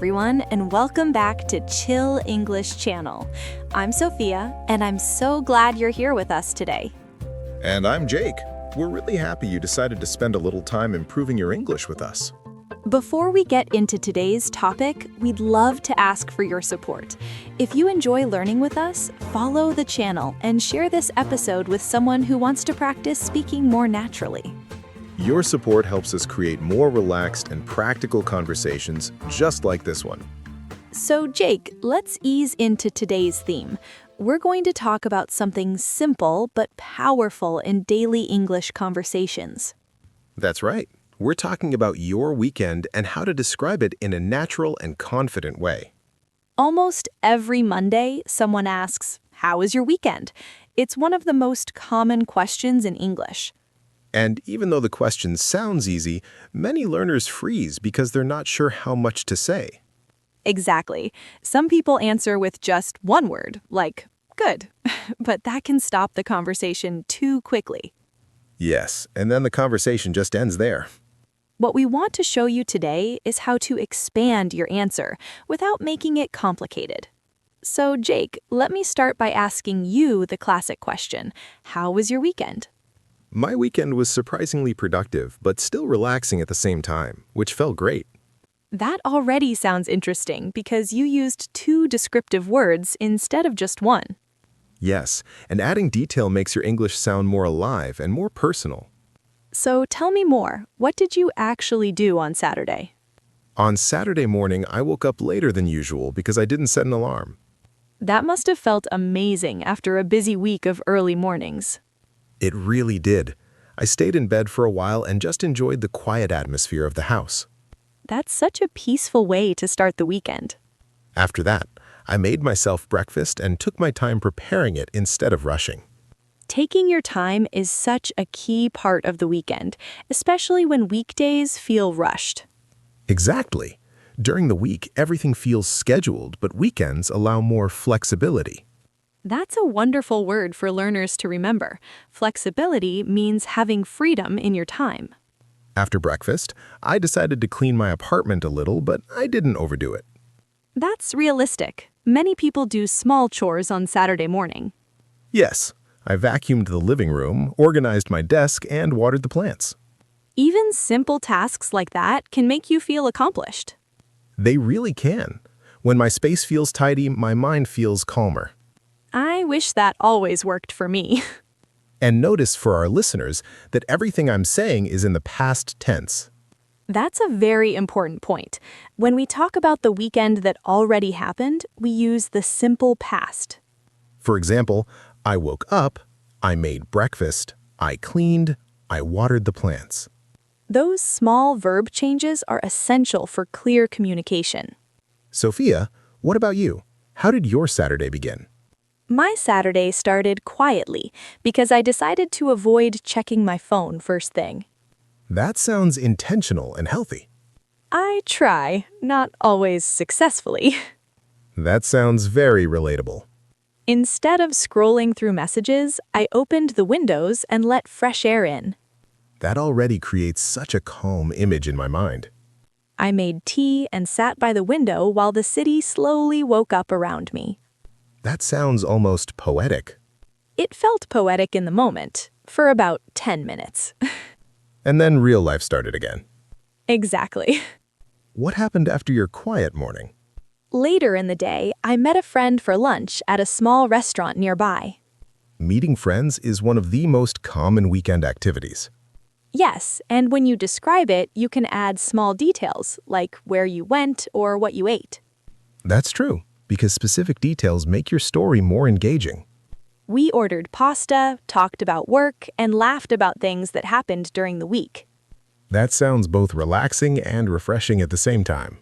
everyone, and welcome back to Chill English Channel. I'm Sophia, and I'm so glad you're here with us today. And I'm Jake. We're really happy you decided to spend a little time improving your English with us. Before we get into today's topic, we'd love to ask for your support. If you enjoy learning with us, follow the channel and share this episode with someone who wants to practice speaking more naturally. Your support helps us create more relaxed and practical conversations just like this one. So, Jake, let's ease into today's theme. We're going to talk about something simple but powerful in daily English conversations. That's right. We're talking about your weekend and how to describe it in a natural and confident way. Almost every Monday, someone asks, "How was your weekend?" It's one of the most common questions in English. And even though the question sounds easy, many learners freeze because they're not sure how much to say. Exactly. Some people answer with just one word, like, "good," but that can stop the conversation too quickly. Yes, and then the conversation just ends there. What we want to show you today is how to expand your answer without making it complicated. So, Jake, let me start by asking you the classic question. How was your weekend? My weekend was surprisingly productive, but still relaxing at the same time, which felt great. That already sounds interesting because you used two descriptive words instead of just one. Yes, and adding detail makes your English sound more alive and more personal. So tell me more. What did you actually do on Saturday? On Saturday morning, I woke up later than usual because I didn't set an alarm. That must have felt amazing after a busy week of early mornings. It really did. I stayed in bed for a while and just enjoyed the quiet atmosphere of the house. That's such a peaceful way to start the weekend. After that, I made myself breakfast and took my time preparing it instead of rushing. Taking your time is such a key part of the weekend, especially when weekdays feel rushed. Exactly. During the week, everything feels scheduled, but weekends allow more flexibility. That's a wonderful word for learners to remember. Flexibility means having freedom in your time. After breakfast, I decided to clean my apartment a little, but I didn't overdo it. That's realistic. Many people do small chores on Saturday morning. Yes, I vacuumed the living room, organized my desk, and watered the plants. Even simple tasks like that can make you feel accomplished. They really can. When my space feels tidy, my mind feels calmer. I wish that always worked for me. And notice for our listeners that everything I'm saying is in the past tense. That's a very important point. When we talk about the weekend that already happened, we use the simple past. For example, I woke up, I made breakfast, I cleaned, I watered the plants. Those small verb changes are essential for clear communication. Sophia, what about you? How did your Saturday begin? My Saturday started quietly because I decided to avoid checking my phone first thing. That sounds intentional and healthy. I try, not always successfully. That sounds very relatable. Instead of scrolling through messages, I opened the windows and let fresh air in. That already creates such a calm image in my mind. I made tea and sat by the window while the city slowly woke up around me. That sounds almost poetic. It felt poetic in the moment, for about 10 minutes. And then real life started again. Exactly. What happened after your quiet morning? Later in the day, I met a friend for lunch at a small restaurant nearby. Meeting friends is one of the most common weekend activities. Yes, and when you describe it, you can add small details, like where you went or what you ate. That's true, because specific details make your story more engaging. We ordered pasta, talked about work, and laughed about things that happened during the week. That sounds both relaxing and refreshing at the same time.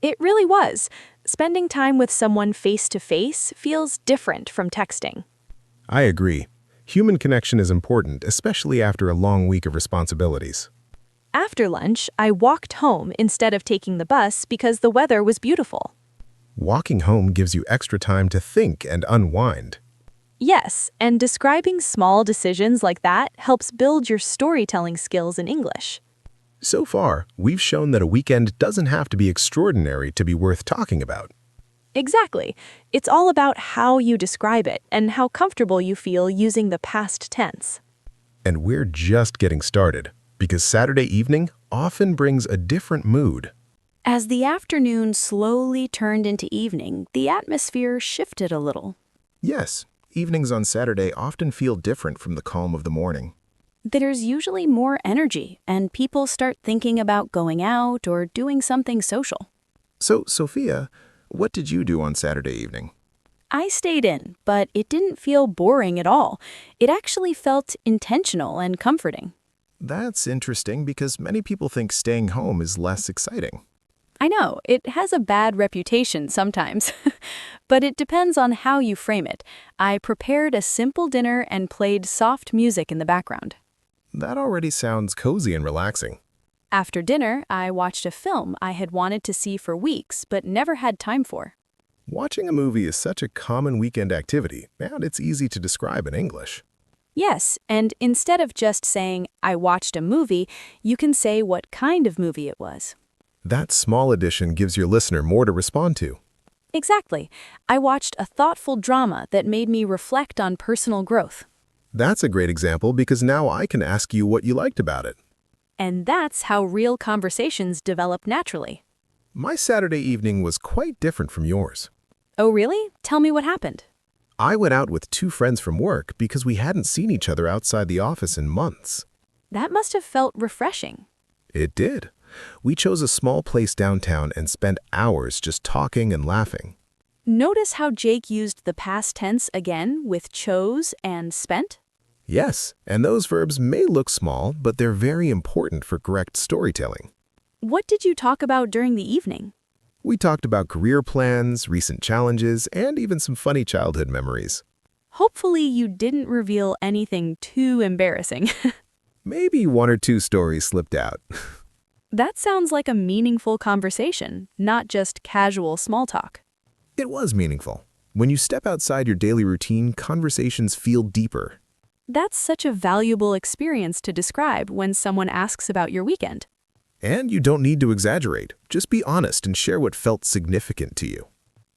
It really was. Spending time with someone face-to-face feels different from texting. I agree. Human connection is important, especially after a long week of responsibilities. After lunch, I walked home instead of taking the bus because the weather was beautiful. Walking home gives you extra time to think and unwind. Yes, and describing small decisions like that helps build your storytelling skills in English. So far, we've shown that a weekend doesn't have to be extraordinary to be worth talking about. Exactly. It's all about how you describe it and how comfortable you feel using the past tense. And we're just getting started, because Saturday evening often brings a different mood. As the afternoon slowly turned into evening, the atmosphere shifted a little. Yes, evenings on Saturday often feel different from the calm of the morning. There's usually more energy, and people start thinking about going out or doing something social. So, Sophia, what did you do on Saturday evening? I stayed in, but it didn't feel boring at all. It actually felt intentional and comforting. That's interesting because many people think staying home is less exciting. I know, it has a bad reputation sometimes, but it depends on how you frame it. I prepared a simple dinner and played soft music in the background. That already sounds cozy and relaxing. After dinner, I watched a film I had wanted to see for weeks but never had time for. Watching a movie is such a common weekend activity, and it's easy to describe in English. Yes, and instead of just saying, I watched a movie, you can say what kind of movie it was. That small addition gives your listener more to respond to. Exactly. I watched a thoughtful drama that made me reflect on personal growth. That's a great example because now I can ask you what you liked about it. And that's how real conversations develop naturally. My Saturday evening was quite different from yours. Oh, really? Tell me what happened. I went out with two friends from work because we hadn't seen each other outside the office in months. That must have felt refreshing. It did. We chose a small place downtown and spent hours just talking and laughing. Notice how Jake used the past tense again with chose and spent? Yes, and those verbs may look small, but they're very important for correct storytelling. What did you talk about during the evening? We talked about career plans, recent challenges, and even some funny childhood memories. Hopefully you didn't reveal anything too embarrassing. Maybe one or two stories slipped out. That sounds like a meaningful conversation, not just casual small talk. It was meaningful. When you step outside your daily routine, conversations feel deeper. That's such a valuable experience to describe when someone asks about your weekend. And you don't need to exaggerate. Just be honest and share what felt significant to you.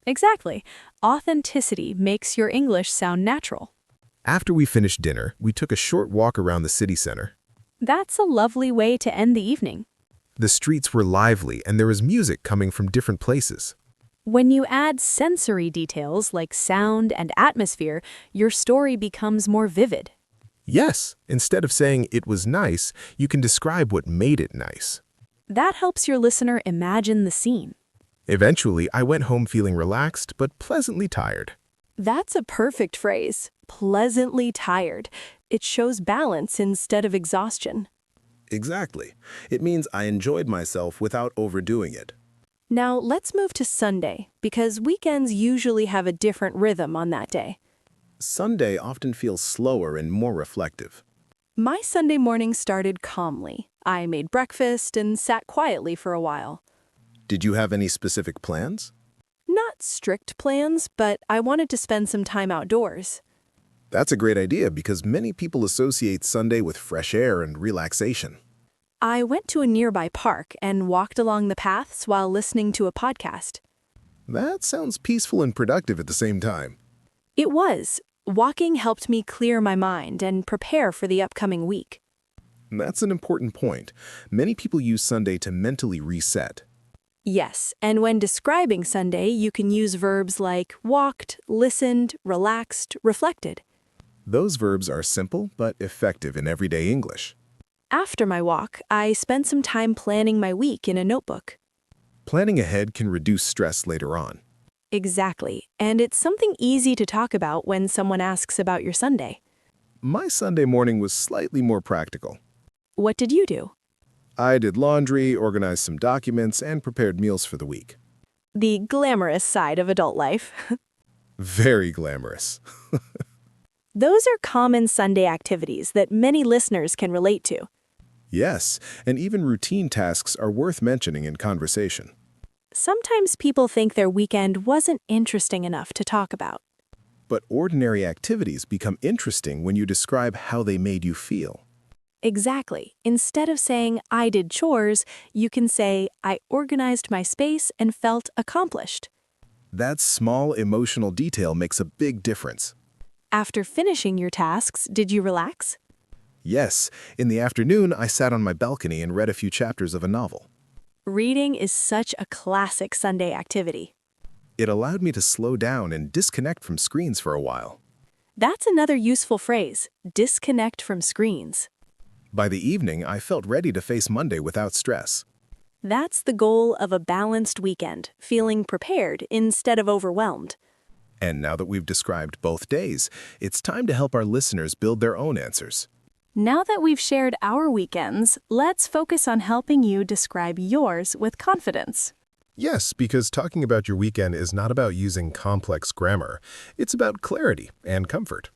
Exactly. Authenticity makes your English sound natural. After we finished dinner, we took a short walk around the city center. That's a lovely way to end the evening. The streets were lively and there was music coming from different places. When you add sensory details like sound and atmosphere, your story becomes more vivid. Yes, instead of saying it was nice, you can describe what made it nice. That helps your listener imagine the scene. Eventually, I went home feeling relaxed but pleasantly tired. That's a perfect phrase. Pleasantly tired. It shows balance instead of exhaustion. Exactly. It means I enjoyed myself without overdoing it. Now let's move to Sunday, because weekends usually have a different rhythm on that day. Sunday often feels slower and more reflective. My Sunday morning started calmly. I made breakfast and sat quietly for a while. Did you have any specific plans? Not strict plans, but I wanted to spend some time outdoors. That's a great idea because many people associate Sunday with fresh air and relaxation. I went to a nearby park and walked along the paths while listening to a podcast. That sounds peaceful and productive at the same time. It was. Walking helped me clear my mind and prepare for the upcoming week. That's an important point. Many people use Sunday to mentally reset. Yes, and when describing Sunday, you can use verbs like walked, listened, relaxed, reflected. Those verbs are simple but effective in everyday English. After my walk, I spent some time planning my week in a notebook. Planning ahead can reduce stress later on. Exactly, and it's something easy to talk about when someone asks about your Sunday. My Sunday morning was slightly more practical. What did you do? I did laundry, organized some documents, and prepared meals for the week. The glamorous side of adult life. Very glamorous. Those are common Sunday activities that many listeners can relate to. Yes, and even routine tasks are worth mentioning in conversation. Sometimes people think their weekend wasn't interesting enough to talk about. But ordinary activities become interesting when you describe how they made you feel. Exactly. Instead of saying, I did chores, you can say, I organized my space and felt accomplished. That small emotional detail makes a big difference. After finishing your tasks, did you relax? Yes, in the afternoon, I sat on my balcony and read a few chapters of a novel. Reading is such a classic Sunday activity. It allowed me to slow down and disconnect from screens for a while. That's another useful phrase, disconnect from screens. By the evening, I felt ready to face Monday without stress. That's the goal of a balanced weekend, feeling prepared instead of overwhelmed. And now that we've described both days, it's time to help our listeners build their own answers. Now that we've shared our weekends, let's focus on helping you describe yours with confidence. Yes, because talking about your weekend is not about using complex grammar. It's about clarity and comfort.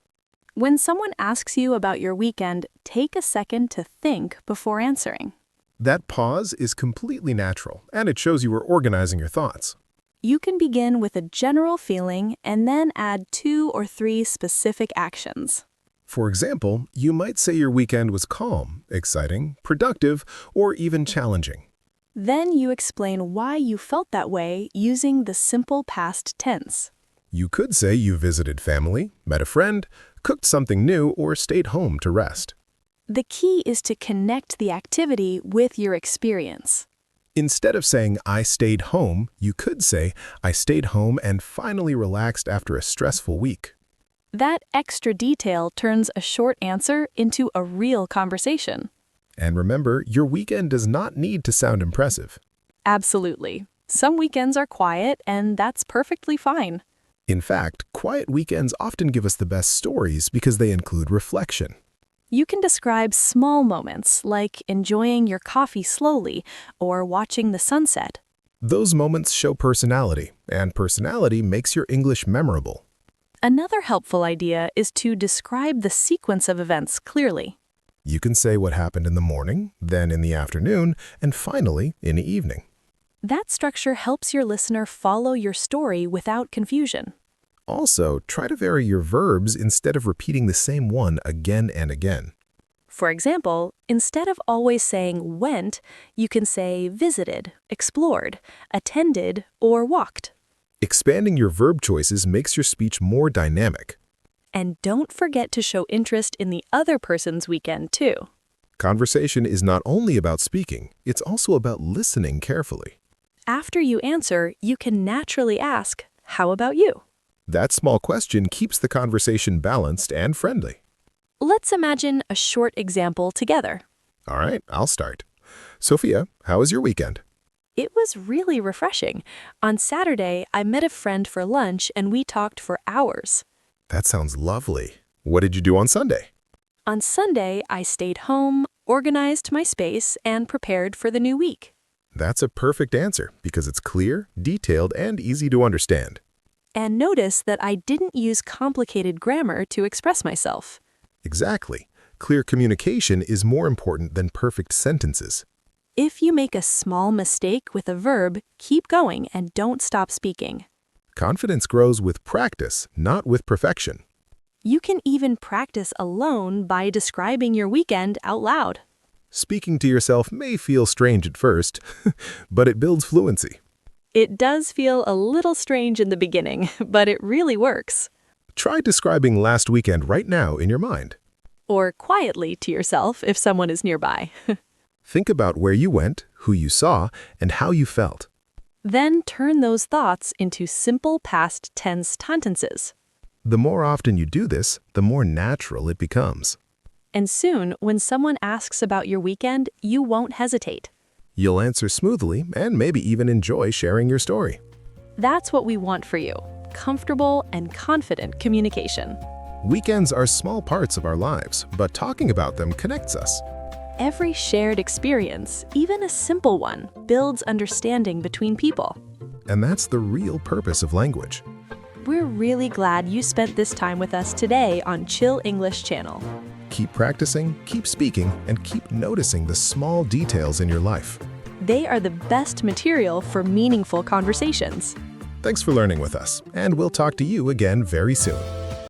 When someone asks you about your weekend, take a second to think before answering. That pause is completely natural, and it shows you are organizing your thoughts. You can begin with a general feeling and then add 2 or 3 specific actions. For example, you might say your weekend was calm, exciting, productive, or even challenging. Then you explain why you felt that way using the simple past tense. You could say you visited family, met a friend, cooked something new, or stayed home to rest. The key is to connect the activity with your experience. Instead of saying, I stayed home, you could say, I stayed home and finally relaxed after a stressful week. That extra detail turns a short answer into a real conversation. And remember, your weekend does not need to sound impressive. Absolutely. Some weekends are quiet, and that's perfectly fine. In fact, quiet weekends often give us the best stories because they include reflection. You can describe small moments, like enjoying your coffee slowly or watching the sunset. Those moments show personality, and personality makes your English memorable. Another helpful idea is to describe the sequence of events clearly. You can say what happened in the morning, then in the afternoon, and finally in the evening. That structure helps your listener follow your story without confusion. Also, try to vary your verbs instead of repeating the same one again and again. For example, instead of always saying went, you can say visited, explored, attended, or walked. Expanding your verb choices makes your speech more dynamic. And don't forget to show interest in the other person's weekend, too. Conversation is not only about speaking, it's also about listening carefully. After you answer, you can naturally ask, how about you? That small question keeps the conversation balanced and friendly. Let's imagine a short example together. All right, I'll start. Sophia, how was your weekend? It was really refreshing. On Saturday, I met a friend for lunch and we talked for hours. That sounds lovely. What did you do on Sunday? On Sunday, I stayed home, organized my space, and prepared for the new week. That's a perfect answer because it's clear, detailed, and easy to understand. And notice that I didn't use complicated grammar to express myself. Exactly. Clear communication is more important than perfect sentences. If you make a small mistake with a verb, keep going and don't stop speaking. Confidence grows with practice, not with perfection. You can even practice alone by describing your weekend out loud. Speaking to yourself may feel strange at first, but it builds fluency. It does feel a little strange in the beginning, but it really works. Try describing last weekend right now in your mind. Or quietly to yourself if someone is nearby. Think about where you went, who you saw, and how you felt. Then turn those thoughts into simple past tense sentences. The more often you do this, the more natural it becomes. And soon, when someone asks about your weekend, you won't hesitate. You'll answer smoothly and maybe even enjoy sharing your story. That's what we want for you, comfortable and confident communication. Weekends are small parts of our lives, but talking about them connects us. Every shared experience, even a simple one, builds understanding between people. And that's the real purpose of language. We're really glad you spent this time with us today on Chill English Channel. Keep practicing, keep speaking, and keep noticing the small details in your life. They are the best material for meaningful conversations. Thanks for learning with us, and we'll talk to you again very soon.